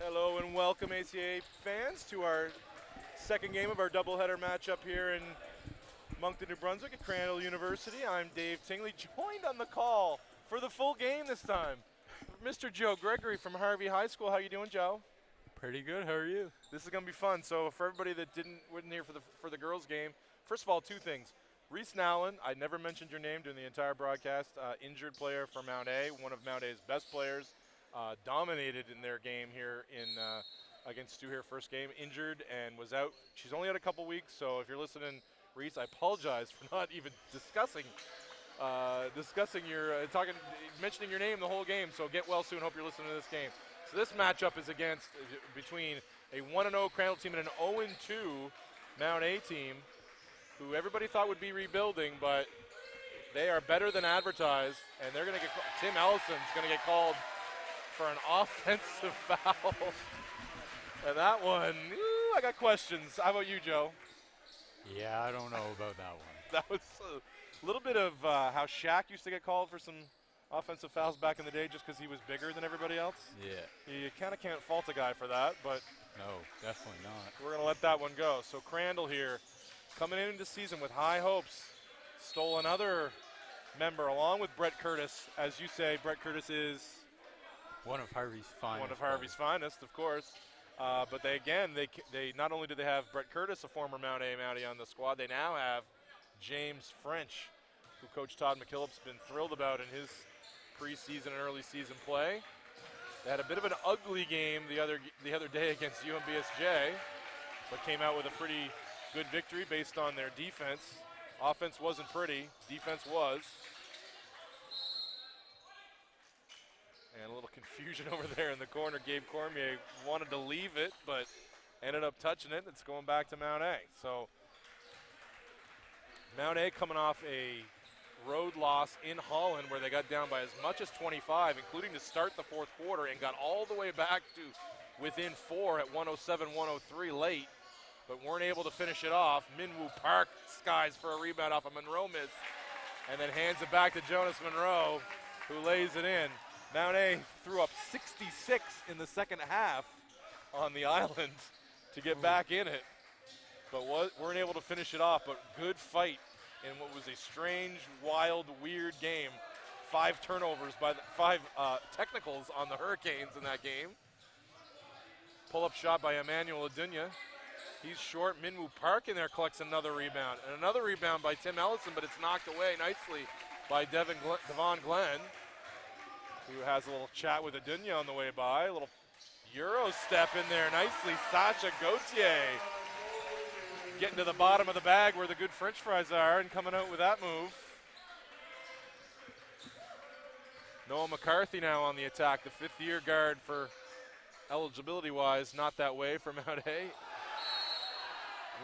Hello and welcome, ACAA fans, to our second game of our doubleheader matchup here in Moncton, New Brunswick at Crandall University. I'm Dave Tingley, joined on the call for the full game this time, Mr. Joe Gregory from Harvey High School. How you doing, Joe? Pretty good. How are you? This is going to be fun. So for everybody that wasn't here for the girls' game, first of all, two things. Reese Nowlin, I never mentioned your name during the entire broadcast. Injured player for Mount A, one of Mount A's best players. Dominated in their game here against Stu here, first game, injured and was out. She's only had a couple weeks, so if you're listening, Reese, I apologize for not even mentioning your name the whole game. So get well soon. Hope you're listening to this game. So this matchup is between a 1-0 Crandall team and an 0-2 Mount A team, who everybody thought would be rebuilding, but they are better than advertised, and they're going to get Tim Ellison's going to get called for an offensive foul. And that one, I got questions. How about you, Joe? Yeah, I don't know about that one. That was a little bit of how Shaq used to get called for some offensive fouls back in the day just because he was bigger than everybody else. Yeah. You kind of can't fault a guy for that, but No, definitely not. we're going to let that one go. So Crandall here, coming into the season with high hopes, stole another member along with Brett Curtis. As you say, Brett Curtis is One of Harvey's finest. one of Harvey's finest, of course. But they not only do they have Brett Curtis, a former Mount A Mountie, on the squad, they now have James French, who Coach Todd McKillop's been thrilled about in his preseason and early season play. They had a bit of an ugly game the other day against UMBSJ, but came out with a pretty good victory based on their defense. Offense wasn't pretty, defense was. And a little confusion over there in the corner. Gabe Cormier wanted to leave it, but ended up touching it. It's going back to Mount A. So Mount A coming off a road loss in Holland where they got down by as much as 25, including to start the fourth quarter, and got all the way back to within 4 at 107-103 late, but weren't able to finish it off. Minwoo Park skies for a rebound off a Monroe miss, and then hands it back to Jonas Monroe, who lays it in. Mount A threw up 66 in the second half on the island to get back in it, but weren't able to finish it off. But good fight in what was a strange, wild, weird game. 5 turnovers by 5 technicals on the Hurricanes in that game. Pull-up shot by Emmanuel Adunya. He's short. Minwoo Park in there collects another rebound. And another rebound by Tim Ellison, but it's knocked away nicely by Devon Glenn, who has a little chat with Adunya on the way by. A little Euro step in there nicely. Sasha Gauthier getting to the bottom of the bag where the good French fries are and coming out with that move. Noah McCarthy now on the attack, the fifth-year guard for eligibility-wise. Not that way for Mount A.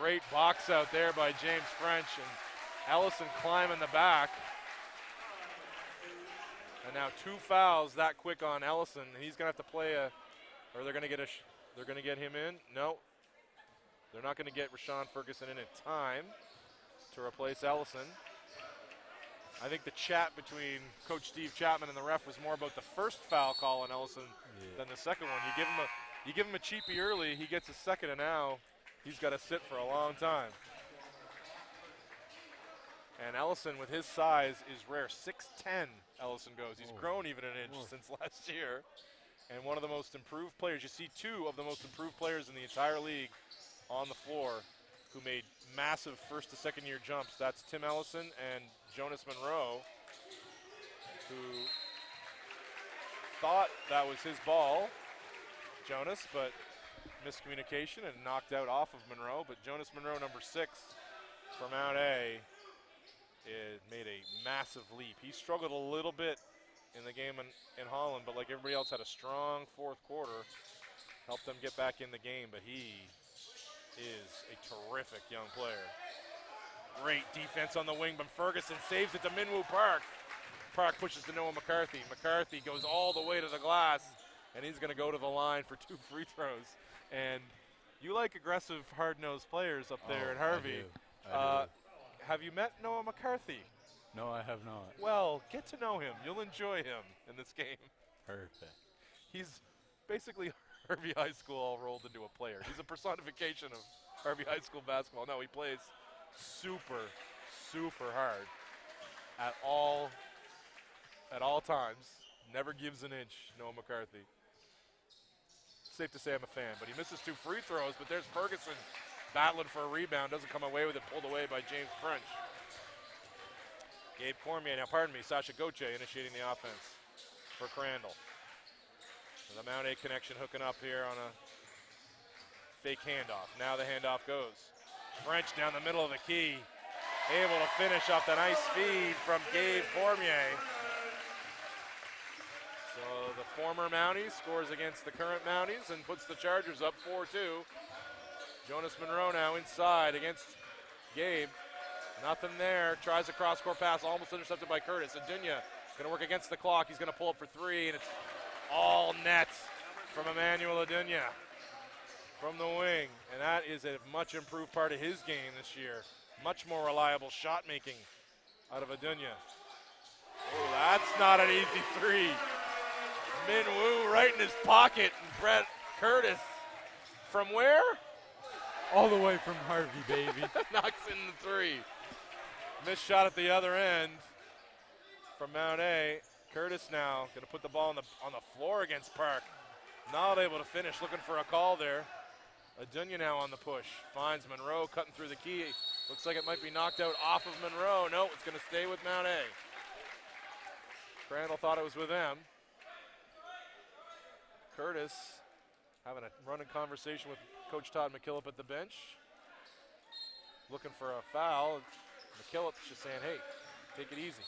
Great box out there by James French, and Ellison climbing the back. And now 2 fouls that quick on Ellison. He's going to have to play or they're going to get him in. No, they're not going to get Rashawn Ferguson in time to replace Ellison. I think the chat between Coach Steve Chapman and the ref was more about the first foul call on Ellison than the second one. You give him a cheapie early, he gets a second, and now he's got to sit for a long time. And Ellison, with his size, is rare. 6'10", Ellison goes. He's grown even an inch since last year. And one of the most improved players. You see 2 of the most improved players in the entire league on the floor who made massive first to second year jumps. That's Tim Ellison and Jonas Monroe, who thought that was his ball, Jonas, but miscommunication and knocked out off of Monroe. But Jonas Monroe, number 6 for Mount A, it made a massive leap. He struggled a little bit in the game in Holland, but like everybody else had a strong fourth quarter, helped them get back in the game, but he is a terrific young player. Great defense on the wing, but Ferguson saves it to Minwoo Park. Park pushes to Noah McCarthy. McCarthy goes all the way to the glass, and he's going to go to the line for 2 free throws. And you like aggressive, hard-nosed players up there at Harvey. I do. Have you met Noah McCarthy? No, I have not. Well, get to know him. You'll enjoy him in this game. Perfect. He's basically Harvey High School all rolled into a player. He's a personification of Harvey High School basketball. No, he plays super, super hard at all times. Never gives an inch, Noah McCarthy. Safe to say I'm a fan, but he misses 2 free throws, but there's Ferguson battling for a rebound, doesn't come away with it, pulled away by James French. Gabe Cormier, Sasha Goche initiating the offense for Crandall. The Mount A connection hooking up here on a fake handoff. Now the handoff goes. French down the middle of the key, able to finish off the nice feed from Gabe Cormier. So the former Mounties scores against the current Mounties and puts the Chargers up 4-2. Jonas Monroe now inside against Gabe. Nothing there. Tries a cross-court pass, almost intercepted by Curtis. Adunya going to work against the clock. He's going to pull up for 3, and it's all net from Emmanuel Adunya from the wing. And that is a much improved part of his game this year. Much more reliable shot making out of Adunya. Oh, that's not an easy 3. Min Woo right in his pocket, and Brett Curtis from where? All the way from Harvey, baby. Knocks in the 3. Missed shot at the other end from Mount A. Curtis now going to put the ball on the floor against Park. Not able to finish, looking for a call there. Adunya now on the push. Finds Monroe cutting through the key. Looks like it might be knocked out off of Monroe. No, it's going to stay with Mount A. Crandall thought it was with them. Curtis having a running conversation with Coach Todd McKillop at the bench. Looking for a foul. McKillop's just saying, hey, take it easy.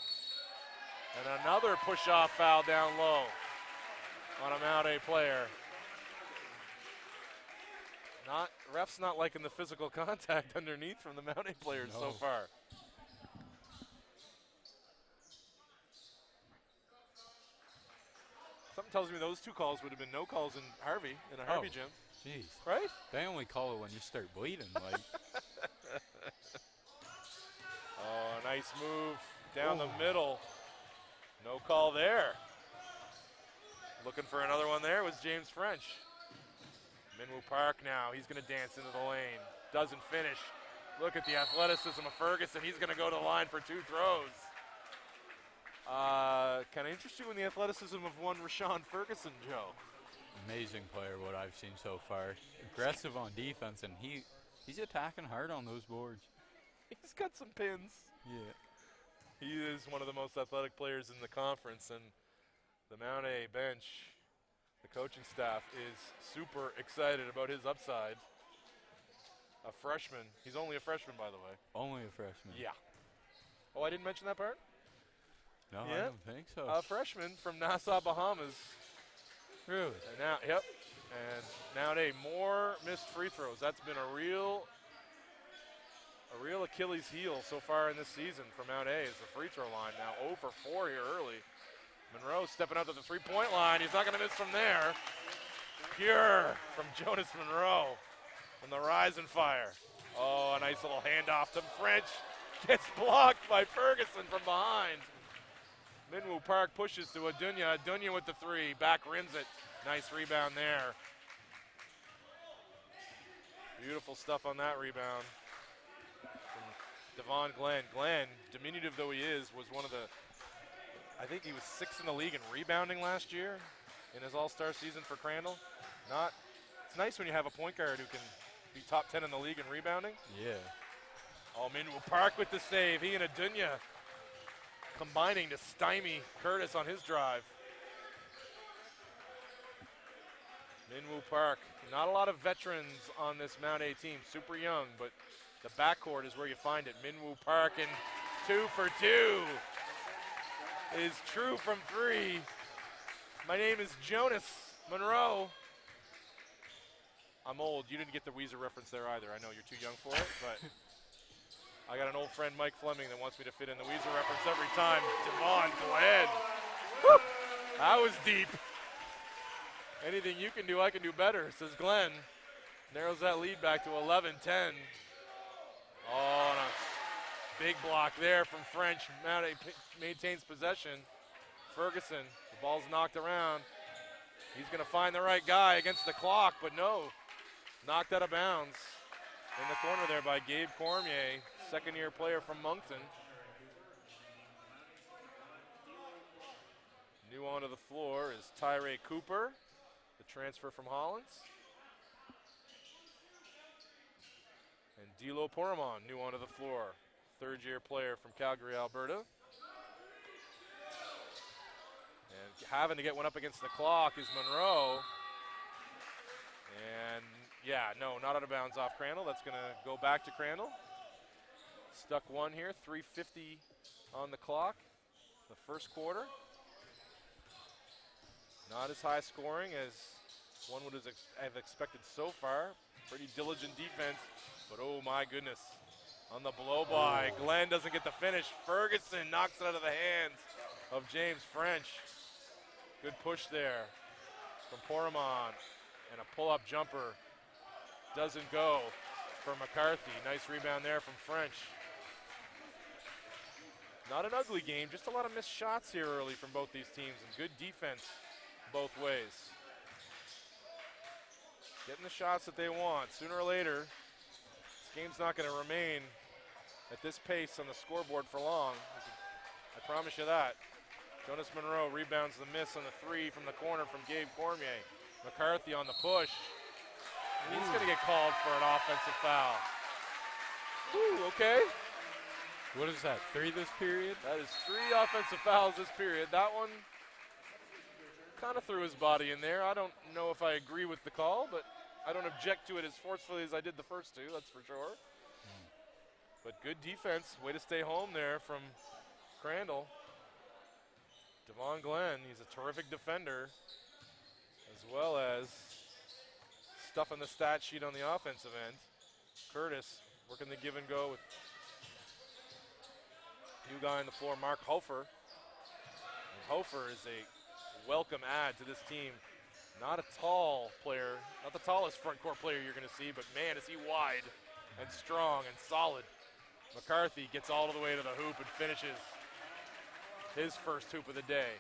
And another push-off foul down low on a Mount A player. Ref's not liking the physical contact underneath from the Mount A players so far. Something tells me those 2 calls would have been no calls in Harvey, in a Harvey gym. Jeez. Right? They only call it when you start bleeding. Like. Oh, a nice move down the middle. No call there. Looking for another one there was James French. Minwoo Park now, he's going to dance into the lane. Doesn't finish. Look at the athleticism of Ferguson. He's going to go to the line for 2 throws. Kind of interest you in the athleticism of one Rashawn Ferguson, Joe. Amazing player, what I've seen so far. Aggressive on defense, and he's attacking hard on those boards. He's got some pins. Yeah. He is one of the most athletic players in the conference, and the Mount A bench, the coaching staff, is super excited about his upside. A freshman. He's only a freshman, by the way. Only a freshman. Yeah. Oh, I didn't mention that part? No, Yeah. I don't think so. A freshman from Nassau, Bahamas. Really? And now, yep. And nowadays, more missed free throws. That's been a real Achilles heel so far in this season for Mount A is the free throw line. Now 0 for 4 here early. Monroe stepping up to the 3-point line. He's not going to miss from there. Pure from Jonas Monroe from the Rise and Fire. Oh, a nice little handoff to French. Gets blocked by Ferguson from behind. Minwoo Park pushes to Adunya. Adunya with the 3. Back rims it. Nice rebound there. Beautiful stuff on that rebound from Devon Glenn. Glenn, diminutive though he is, was one of the, I think he was 6th in the league in rebounding last year in his all-star season for Crandall. It's nice when you have a point guard who can be top 10 in the league in rebounding. Yeah. Oh, Minwoo Park with the save. He and Adunya combining to stymie Curtis on his drive. Minwoo Park, not a lot of veterans on this Mount A team, super young, but the backcourt is where you find it. Minwoo Park and 2 for 2 is true from 3. My name is Jonas Monroe. I'm old, you didn't get the Weezer reference there either. I know you're too young for it, but I got an old friend, Mike Fleming, that wants me to fit in the Weezer reference every time. Devon, go ahead. Woo! That was deep. Anything you can do, I can do better, says Glenn. Narrows that lead back to 11-10. Oh, and a big block there from French. Mount A maintains possession. Ferguson, the ball's knocked around. He's going to find the right guy against the clock, but no. Knocked out of bounds in the corner there by Gabe Cormier, second-year player from Moncton. New onto the floor is Tyree Cooper, the transfer from Hollins. And Dilo Poramon, new onto the floor, third-year player from Calgary, Alberta. And having to get one up against the clock is Monroe. And yeah, no, not out of bounds off Crandall. That's going to go back to Crandall. Stuck one here, 3:50 on the clock, the first quarter. Not as high scoring as one would have expected so far. Pretty diligent defense, but oh my goodness. On the blow by, Glenn doesn't get the finish. Ferguson knocks it out of the hands of James French. Good push there from Poramon, and a pull-up jumper doesn't go for McCarthy. Nice rebound there from French. Not an ugly game, just a lot of missed shots here early from both these teams, and good defense both ways. Getting the shots that they want. Sooner or later, this game's not going to remain at this pace on the scoreboard for long. I promise you that. Jonas Monroe rebounds the miss on the three from the corner from Gabe Cormier. McCarthy on the push. And he's going to get called for an offensive foul. Ooh, okay. What is that, 3 this period? That is 3 offensive fouls this period. That one kind of threw his body in there. I don't know if I agree with the call, but I don't object to it as forcefully as I did the first 2, that's for sure. But good defense. Way to stay home there from Crandall. Devon Glenn, he's a terrific defender, as well as stuffing the stat sheet on the offensive end. Curtis working the give and go with new guy on the floor, Mark Hofer. And Hofer is a welcome add to this team. Not a tall player, not the tallest front court player you're going to see, but man, is he wide and strong and solid. McCarthy gets all the way to the hoop and finishes his first hoop of the day.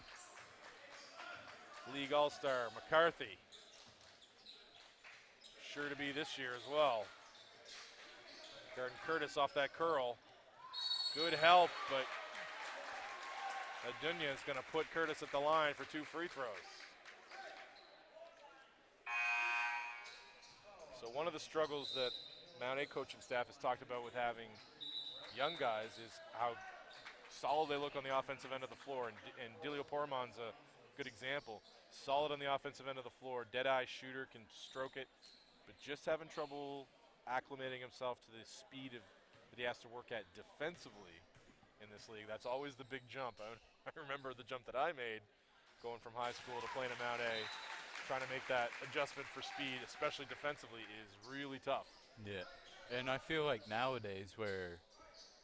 League All-Star McCarthy. Sure to be this year as well. Garden Curtis off that curl. Good help, but Adunya is going to put Curtis at the line for 2 free throws. So one of the struggles that Mount A coaching staff has talked about with having young guys is how solid they look on the offensive end of the floor, and Dilio Poramon's a good example. Solid on the offensive end of the floor, dead-eye shooter, can stroke it, but just having trouble acclimating himself to the speed that he has to work at defensively in this league. That's always the big jump. I remember the jump that I made going from high school to playing at Mount A. Trying to make that adjustment for speed, especially defensively, is really tough. Yeah, and I feel like nowadays where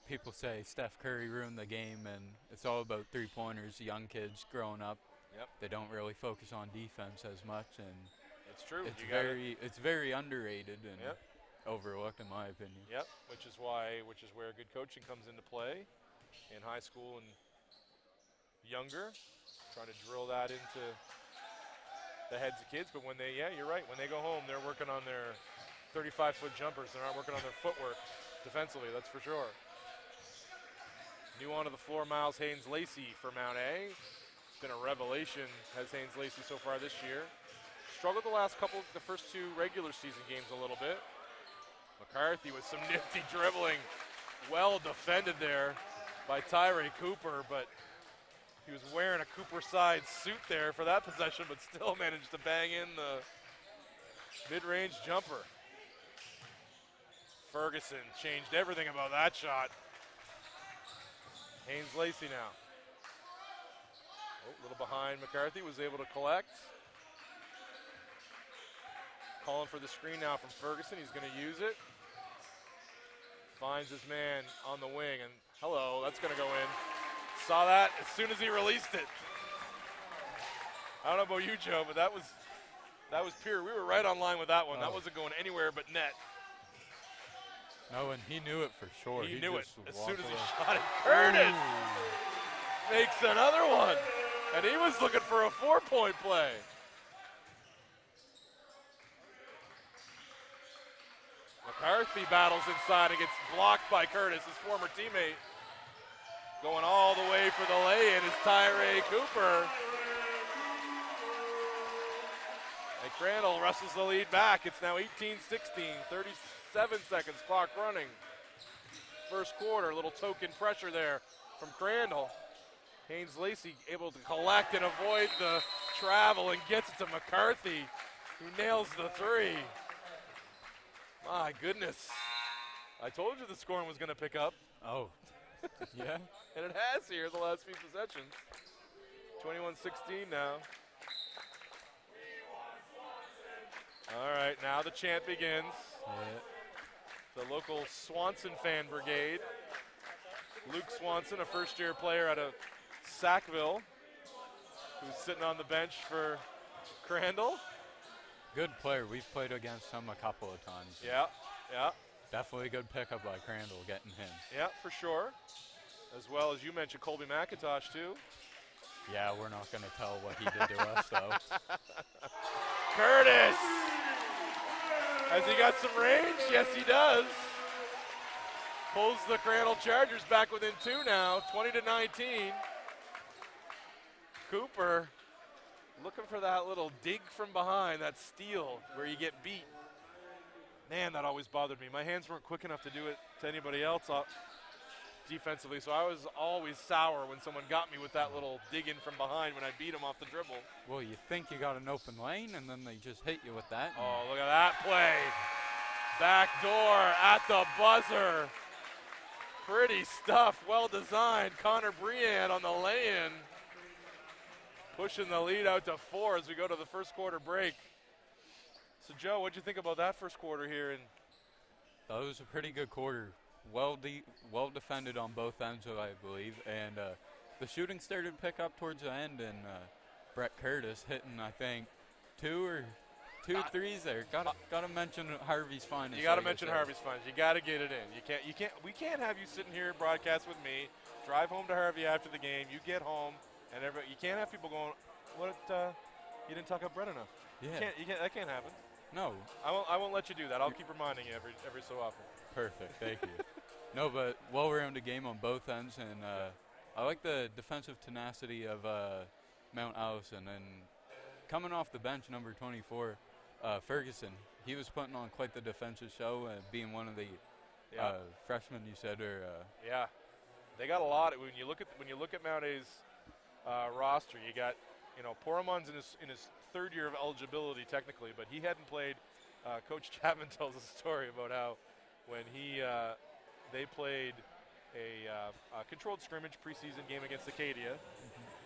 people say Steph Curry ruined the game and it's all about three-pointers, young kids growing up, they don't really focus on defense as much, and it's true. It's very underrated and overlooked in my opinion. Yep, which is where good coaching comes into play in high school and younger, trying to drill that into the heads of kids. But when they, you're right, when they go home, they're working on their 35-foot jumpers. They're not working on their footwork defensively, that's for sure. New onto the floor, Miles Haynes-Lacey for Mount A. It's been a revelation, has Haynes-Lacey so far this year. Struggled the first 2 regular season games a little bit. McCarthy with some nifty dribbling. Well defended there by Tyree Cooper, but he was wearing a Cooper-side suit there for that possession, but still managed to bang in the mid-range jumper. Ferguson changed everything about that shot. Haynes-Lacey now. A little behind McCarthy, was able to collect. Calling for the screen now from Ferguson. He's going to use it. Finds his man on the wing, and hello, that's going to go in. Saw that as soon as he released it. I don't know about you, Joe, but that was pure. We were right on line with that one. That wasn't going anywhere but net. No, and he knew it for sure. He knew it as soon as he shot it. Curtis makes another one, and he was looking for a 4-point play. McCarthy battles inside and gets blocked by Curtis, his former teammate. Going all the way for the lay-in is Tyree Cooper. And Crandall wrestles the lead back. It's now 18-16, 37 seconds, clock running. First quarter, a little token pressure there from Crandall. Haynes Lacey able to collect and avoid the travel and gets it to McCarthy, who nails the three. My goodness. I told you the scoring was going to pick up. Oh, yeah. And it has here the last few possessions. 21-16 now. All right, now the chant begins. Yeah. The local Swanson fan brigade. Luke Swanson, a first-year player out of Sackville, who's sitting on the bench for Crandall. Good player. We've played against him a couple of times. Yeah, yeah. Definitely a good pickup by Crandall getting him. Yeah, for sure. As well as you mentioned, Colby McIntosh, too. Yeah, we're not going to tell what he did to us, though. Curtis! Has he got some range? Yes, he does. Pulls the Crandall Chargers back within two now, 20-19. Cooper looking for that little dig from behind, that steal where you get beat. Man, that always bothered me. My hands weren't quick enough to do it to anybody else defensively, so I was always sour when someone got me with that little dig in from behind when I beat him off the dribble. Well, you think you got an open lane, and then they just hit you with that. Oh, look at that play. Back door at the buzzer. Pretty stuff, well designed. Connor Briand on the lay-in. Pushing the lead out to 4 as we go to the first quarter break. So, Joe, what'd you think about that first quarter here? That was a pretty good quarter. Well defended on both ends, I believe. And the shooting started to pick up towards the end, and Brett Curtis hitting, I think, two threes there. Gotta mention Harvey's finest. You gotta mention Harvey's finest. You gotta get it in. We can't have you sitting here and broadcast with me. Drive home to Harvey after the game. You get home, and you can't have people going, "What? You didn't talk up Brett enough." Yeah. You can't. That can't happen. No. I won't let you do that. I'll keep reminding you every so often. Perfect. Thank you. No, but well-rounded game on both ends, and I like the defensive tenacity of Mount Allison. And coming off the bench, number 24, Ferguson, he was putting on quite the defensive show, being one of the freshmen you said. Yeah, they got a lot. When you look at Mount A's roster, you got Poramon's in his third year of eligibility technically, but he hadn't played. Coach Chapman tells a story about how when they played a controlled scrimmage preseason game against Acadia,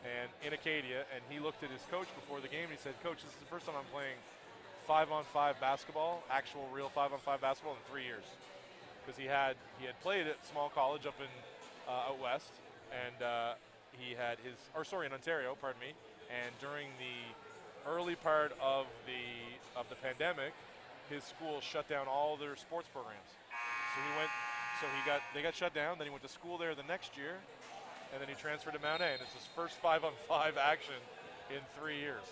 and in Acadia, and he looked at his coach before the game and he said, "Coach, this is the first time I'm playing 5-on-5 basketball, actual real 5-on-5 basketball in 3 years," because he had played at small college up in out west, and in Ontario, pardon me, and during the early part of the pandemic, his school shut down all their sports programs. They got shut down. Then he went to school there the next year, and then he transferred to Mount A. And it's his first 5-on-5 action in 3 years.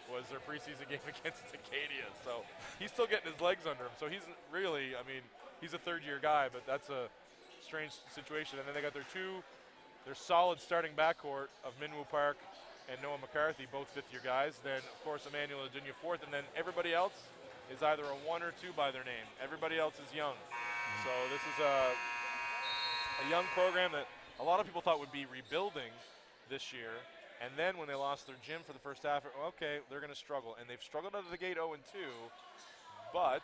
Was their preseason game against Acadia. So he's still getting his legs under him. So he's really, he's a third-year guy, but that's a strange situation. And then they got their solid starting backcourt of Minwoo Park and Noah McCarthy, both fifth-year guys. Then, of course, Emmanuel Adunya fourth, and then everybody else is either a 1 or 2 by their name. Everybody else is young. So this is a young program that a lot of people thought would be rebuilding this year. And then when they lost their gym for the first half, okay, they're going to struggle. And they've struggled out of the gate 0-2, but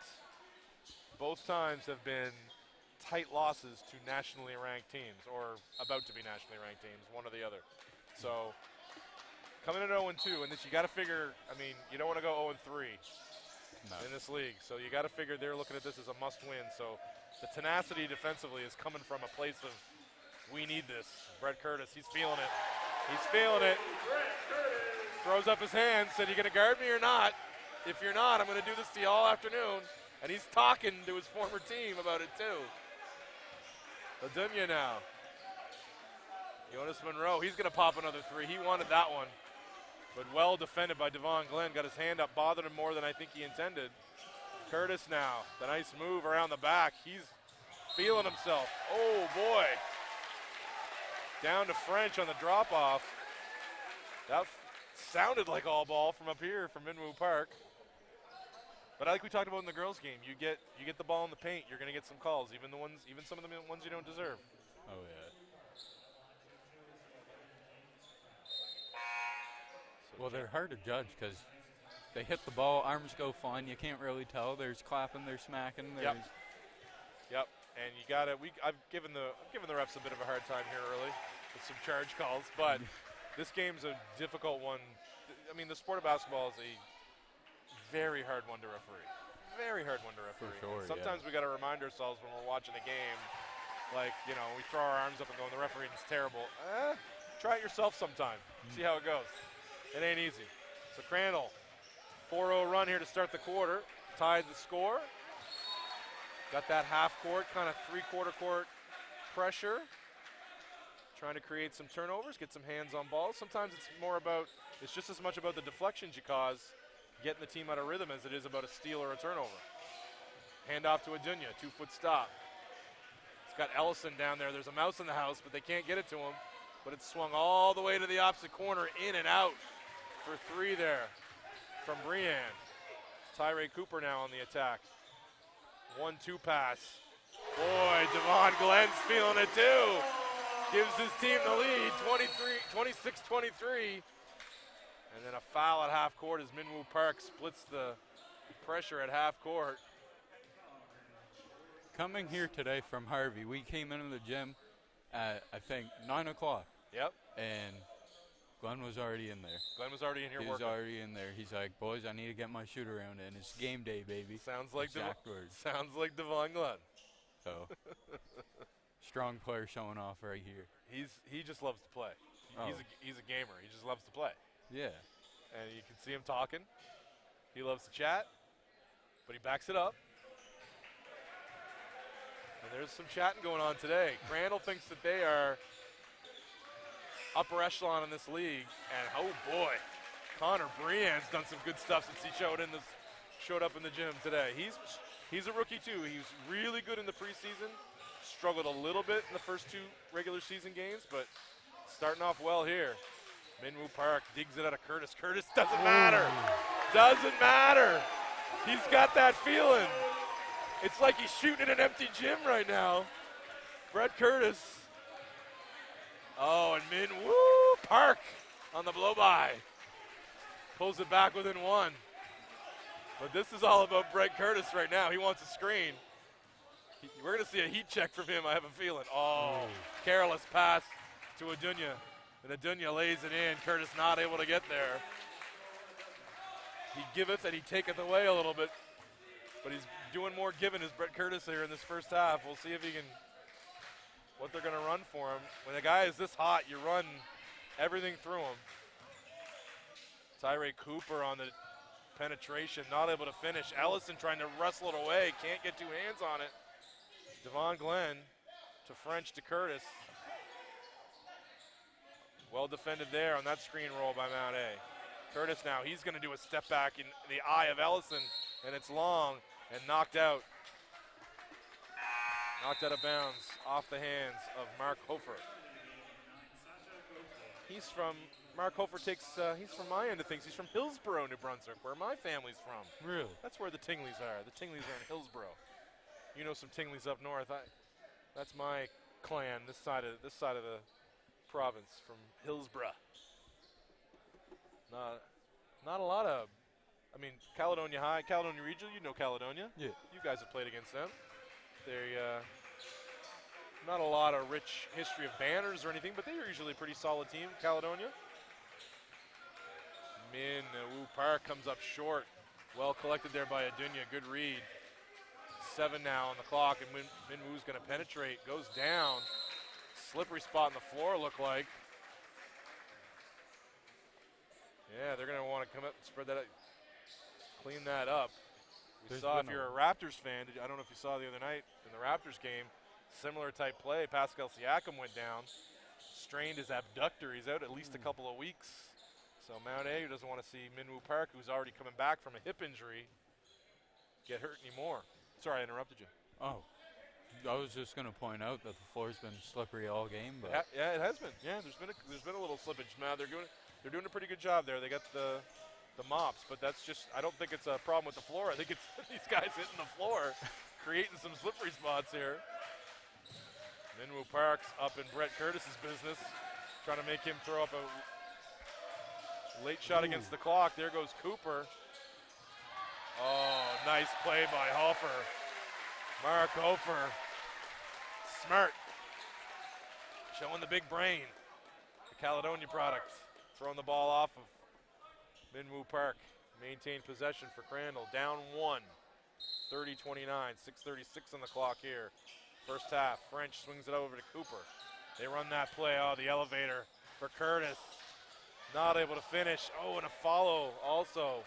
both times have been tight losses to nationally ranked teams, or about to be nationally ranked teams, one or the other. So coming in at 0-2, and this you got to figure, you don't want to go 0-3 in this league. So you got to figure they're looking at this as a must-win. So the tenacity defensively is coming from a place of, we need this. Brett Curtis, he's feeling it. He's feeling it. Throws up his hands, said, "You going to guard me or not? If you're not, I'm going to do this to you all afternoon." And he's talking to his former team about it too. Adunya now. Jonas Monroe, he's going to pop another 3. He wanted that one. But well defended by Devon Glenn. Got his hand up, bothered him more than I think he intended. Curtis now, the nice move around the back. He's feeling himself. Oh, boy. Down to French on the drop-off. That sounded like all ball from up here from Minwoo Park. But like we talked about in the girls' game, you get the ball in the paint, you're going to get some calls, even some of the ones you don't deserve. Oh, yeah. Well, they're hard to judge because they hit the ball, arms go flying. You can't really tell. There's clapping, there's smacking. There's Yep. And you got to. I've given the refs a bit of a hard time here early with some charge calls, but this game's a difficult one. I mean, the sport of basketball is a very hard one to referee. Very hard one to referee. For sure. Sometimes we got to remind ourselves when we're watching a game, like we throw our arms up and go, "The refereeing's terrible." Try it yourself sometime. See how it goes. It ain't easy. So Crandall, 4-0 run here to start the quarter. Tied the score. Got that half court, kind of three-quarter court pressure. Trying to create some turnovers, get some hands on balls. Sometimes it's just as much about the deflections you cause, getting the team out of rhythm as it is about a steal or a turnover. Hand off to Adunya, 2-foot stop. It's got Ellison down there. There's a mouse in the house, but they can't get it to him. But it's swung all the way to the opposite corner, in and out for three there from Brianne. Tyree Cooper now on the attack. 1-2 pass. Boy, Devon Glenn's feeling it too. Gives his team the lead, 26-23. And then a foul at half court as Minwoo Park splits the pressure at half court. Coming here today from Harvey, we came into the gym at, I think, 9 o'clock. Yep. And Glenn was already in there. Glenn was already in here working. He was already in there. He's like, boys, I need to get my shoot around in. It's game day, baby. Sounds like Sounds like Devon Glenn. So, strong player showing off right here. He just loves to play. He's a gamer. He just loves to play. Yeah. And you can see him talking. He loves to chat, but he backs it up. And there's some chatting going on today. Crandall thinks that they are upper echelon in this league, and oh boy, Connor Brianne's done some good stuff since he showed up in the gym today. He's a rookie too. He's really good in the preseason. Struggled a little bit in the first two regular season games, but starting off well here. Minwoo Park digs it out of Curtis. Curtis doesn't matter. Doesn't matter. He's got that feeling. It's like he's shooting in an empty gym right now. Brett Curtis. Oh, and Minwoo Park on the blow-by. Pulls it back within one. But this is all about Brett Curtis right now. He wants a screen. We're going to see a heat check from him, I have a feeling. Oh, careless pass to Adunya. And Adunya lays it in. Curtis not able to get there. He giveth and he taketh away a little bit. But he's doing more giving as Brett Curtis here in this first half. We'll see if he can, what they're going to run for him. When a guy is this hot, you run everything through him. Tyree Cooper on the penetration, not able to finish. Ellison trying to wrestle it away, can't get two hands on it. Devon Glenn to French to Curtis. Well defended there on that screen roll by Mount A. Curtis now, he's going to do a step back in the eye of Ellison, and it's long and knocked out. Knocked out of bounds off the hands of Mark Hofer. Mark Hofer he's from my end of things. He's from Hillsborough, New Brunswick, where my family's from. Really? That's where the Tingleys are. The Tingleys are in Hillsborough. You know some Tingleys up north. That's my clan, this side of the province, from Hillsborough. Not a lot of, Caledonia High, Caledonia Regional, you know Caledonia. Yeah. You guys have played against them. They not a lot of rich history of banners or anything, but they're usually a pretty solid team, Caledonia. Minwoo Park comes up short. Well collected there by Adunya, good read. 7 now on the clock, and Minwoo's going to penetrate, goes down. Slippery spot on the floor, look like. Yeah, they're going to want to come up and spread that out, clean that up. We saw, if you're a Raptors fan, I don't know if you saw the other night in the Raptors game, similar type play. Pascal Siakam went down, strained his abductor. He's out at least a couple of weeks. So Mount A, who doesn't want to see Minwoo Park, who's already coming back from a hip injury, get hurt anymore. Sorry, I interrupted you. Oh, I was just going to point out that the floor's been slippery all game, but Yeah, it has been. Yeah, there's been a little slippage. Now they're doing a pretty good job there. They got the mops, but that's just, I don't think it's a problem with the floor. I think it's these guys hitting the floor, creating some slippery spots here. Minwoo Park's up in Brett Curtis's business, trying to make him throw up a late shot against the clock. There goes Cooper. Oh, nice play by Hofer. Mark Hofer. Smart. Showing the big brain. The Caledonia product. Throwing the ball off of Minwoo Park. Maintained possession for Crandall. Down 1. 30-29. 6:36 on the clock here. First half. French swings it over to Cooper. They run that play. Oh, the elevator for Curtis. Not able to finish. Oh, and a follow also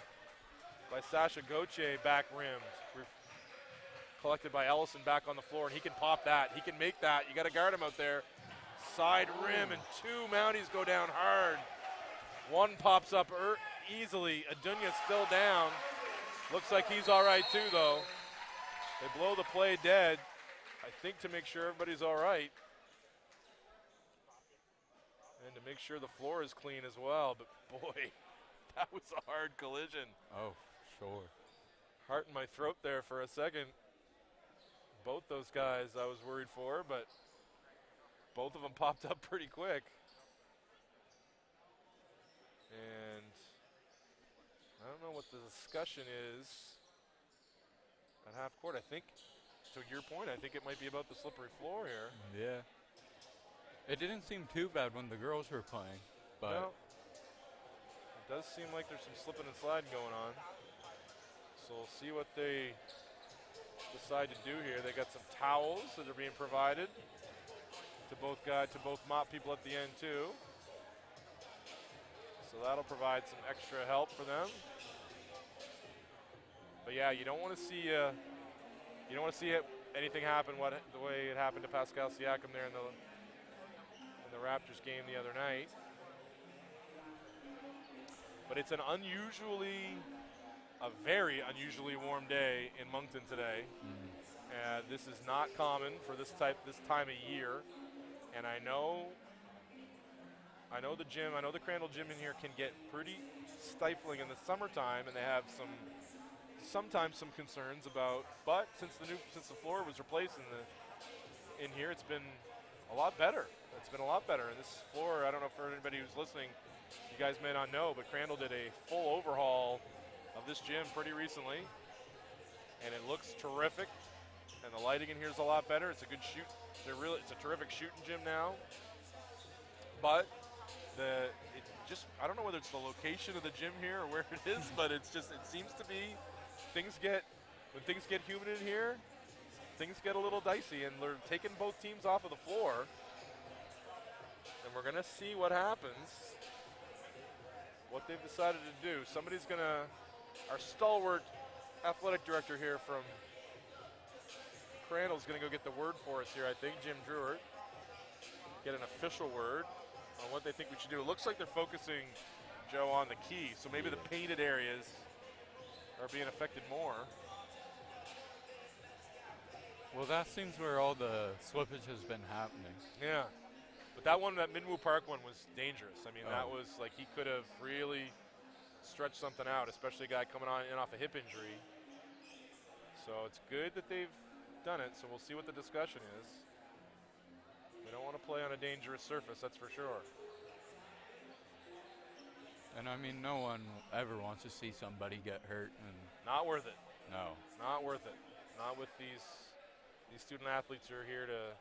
by Sasha Gauthier, back rimmed. Collected by Ellison back on the floor, and he can pop that. He can make that. You got to guard him out there. Side rim, and 2 Mounties go down hard. One pops up easily. Adunya's still down. Looks like he's all right too, though. They blow the play dead, I think, to make sure everybody's all right. And to make sure the floor is clean as well. But boy, that was a hard collision. oh, sure. Heart in my throat there for a second. Both those guys I was worried for, but both of them popped up pretty quick. And I don't know what the discussion is at half court. I think, to your point, I think it might be about the slippery floor here. Yeah. It didn't seem too bad when the girls were playing, but Well, it does seem like there's some slipping and sliding going on. So we'll see what they decide to do here. They got some towels that are being provided to both mop people at the end too. So that'll provide some extra help for them. But yeah, you don't want to see anything happen the way it happened to Pascal Siakam there in the Raptors game the other night. But it's a very unusually warm day in Moncton today. This is not common for this time of year. And I know the Crandall gym in here can get pretty stifling in the summertime, and they have sometimes some concerns about. But since the floor was replaced in here, it's been a lot better. It's been a lot better. And this floor, I don't know for anybody who's listening, you guys may not know, but Crandall did a full overhaul of this gym pretty recently, and it looks terrific. And the lighting in here is a lot better. It's a good shoot. It's a terrific shooting gym now. But I don't know whether it's the location of the gym here or where it is, but it seems to be when things get humid in here, things get a little dicey, and they're taking both teams off of the floor. And we're going to see what happens, what they've decided to do. Our stalwart athletic director here from Crandall's going to go get the word for us here, I think, Jim Druert. Get an official word on what they think we should do. It looks like they're focusing, Joe, on the key, so maybe the painted areas are being affected more. well, that seems where all the slippage has been happening. Yeah. But that Minwoo Park one was dangerous. I mean, that was like he could have really stretched something out, especially a guy coming in off a hip injury. So it's good that they've done it, so we'll see what the discussion is. We don't want to play on a dangerous surface, that's for sure. And I mean, no one ever wants to see somebody get hurt. And not worth it. No. Not worth it. Not with these student athletes who are here to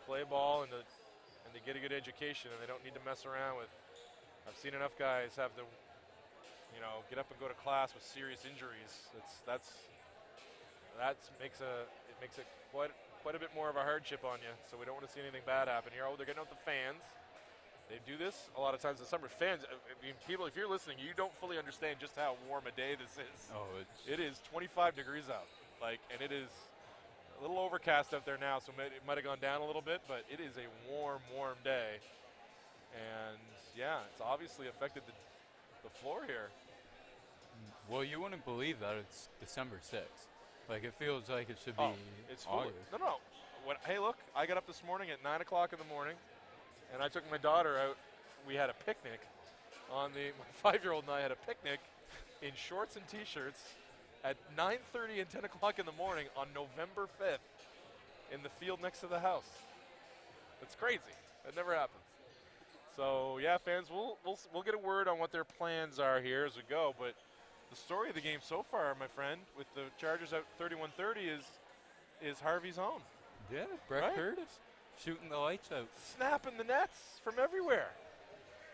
play ball and to get a good education, and they don't need to mess around with. I've seen enough guys have to, get up and go to class with serious injuries. It makes it quite a bit more of a hardship on you. So we don't want to see anything bad happen here. Oh, they're getting out the fans. They do this a lot of times in summer. Fans, people, if you're listening, you don't fully understand just how warm a day this is. Oh, it is 25 degrees out, and it is a little overcast out there now, so it might have gone down a little bit, but it is a warm, warm day. And yeah, it's obviously affected the floor here. Well, you wouldn't believe that it's December 6th. Like, it feels like it should be It's August. No. Hey, look, I got up this morning at 9 o'clock in the morning, and I took my daughter out. We had a picnic. My 5-year-old and I had a picnic in shorts and T-shirts at 9:30 and 10 o'clock in the morning on November 5th in the field next to the house. It's crazy. That never happens. So yeah, fans, we'll get a word on what their plans are here as we go. But the story of the game so far, my friend, with the Chargers out 31-30, is Harvey's own. Yeah, Brett Curtis shooting the lights out, snapping the nets from everywhere,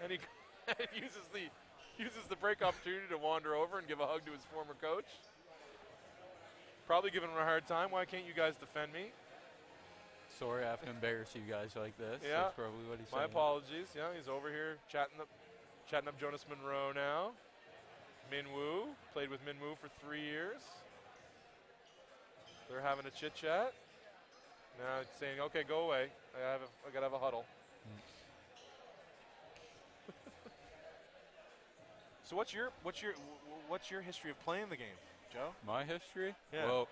and he uses the break opportunity to wander over and give a hug to his former coach. Probably giving him a hard time. Why can't you guys defend me? Sorry, I have to embarrass you guys like this. Yeah, that's probably what he's my saying. apologies. Yeah, he's over here chatting up Jonas Monroe now. Minwoo played with Minwoo for 3 years. They're having a chit chat. Now it's saying, "Okay, go away. I gotta have a huddle." So what's your history of playing the game, Joe? My history? Yeah. Well,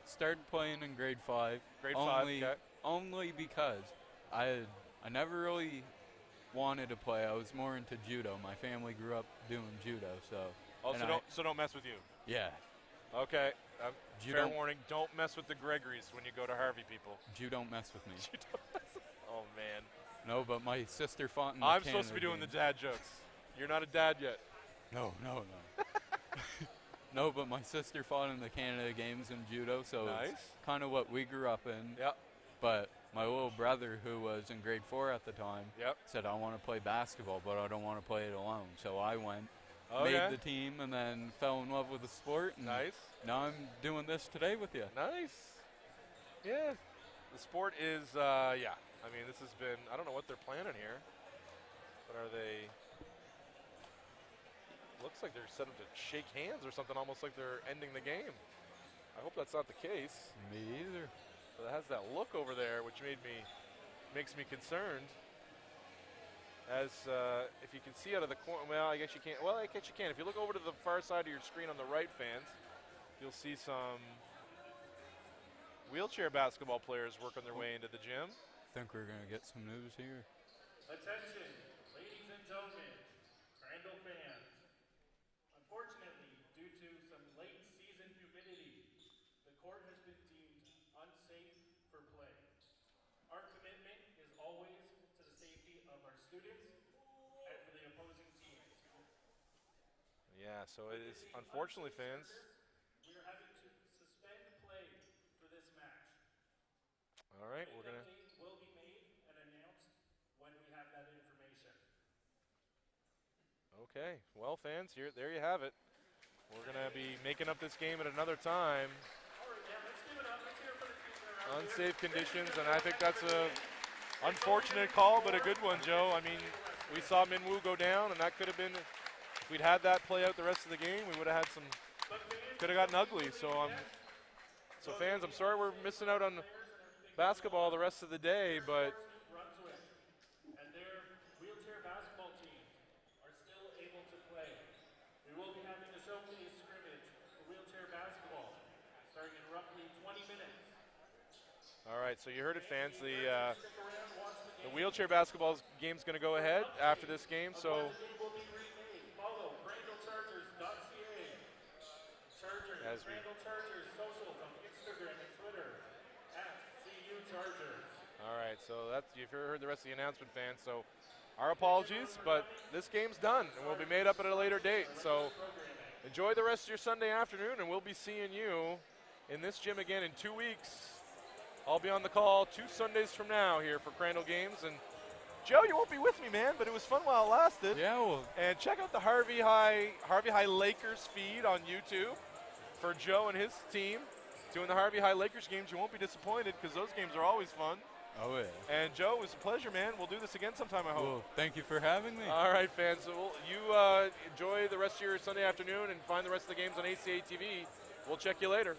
started playing in grade 5. Grade 5, okay. Only because I never really wanted to play. I was more into judo. My family grew up doing judo, so. Oh, so don't mess with you. Yeah. Okay. Fair warning, don't mess with the Gregories when you go to Harvey, people. You don't mess with me. Oh, man. No, but my sister fought in the I'm Canada supposed to be doing games. the dad jokes. You're not a dad yet. No. No, but my sister fought in the Canada games in judo, so nice. It's kind of what we grew up in. Yep. But my little brother, who was in grade 4 at the time, said, I want to play basketball, but I don't want to play it alone. So I went, made the team, and then fell in love with the sport. And nice. Now I'm doing this today with you. Nice. Yeah. The sport is, I mean, this has been, I don't know what they're planning here, but are they, looks like they're set up to shake hands or something, almost like they're ending the game. I hope that's not the case. Me either. But it has that look over there, which makes me concerned. As if you can see out of the corner, well, I guess you can't. Well, I guess you can. If you look over to the far side of your screen on the right, fans, you'll see some wheelchair basketball players working their way into the gym. I think we're going to get some news here. Attention, ladies and gentlemen, Crandall fans. Unfortunately, due to some late season humidity, the court has been deemed unsafe for play. Our commitment is always to the safety of our students and for the opposing teams. Yeah, so it is, unfortunately, fans. We are having to suspend play for this match. All right, we're going to. Update will be made and announced when we have that information. Okay, well, fans, there you have it. We're going to be making up this game at another time. All right, yeah, let's give it up. Let's hear it for the team that are out Unsafe conditions, and I think that's a unfortunate call, but a good one, Joe. I mean, we saw Minwoo go down, and that could have been, if we'd had that play out the rest of the game, we would have had some, could have gotten ugly. So fans, I'm sorry we're missing out on basketball the rest of the day, but Brunswick and their wheelchair basketball team are still able to play. We will be having a showcase scrimmage for wheelchair basketball starting in roughly 20 minutes. all right, so you heard it, fans. The wheelchair basketball game's going to go ahead after this game. So The game will be remade. Follow CrandallChargers.ca. Chargers, As we- Crandall Chargers socials on Instagram and Twitter @CU Chargers. all right, so you've heard the rest of the announcement, fans. So our apologies, but this game's done, and will be made up at a later date. So enjoy the rest of your Sunday afternoon, and we'll be seeing you in this gym again in 2 weeks. I'll be on the call 2 Sundays from now here for Crandall games. And Joe, you won't be with me, man, but it was fun while it lasted. Yeah, well. And check out the Harvey High Lakers feed on YouTube for Joe and his team doing the Harvey High Lakers games. You won't be disappointed because those games are always fun. Oh, yeah. And Joe, it was a pleasure, man. We'll do this again sometime, I hope. Well, thank you for having me. All right, fans. So you enjoy the rest of your Sunday afternoon and find the rest of the games on ACAA TV. We'll check you later.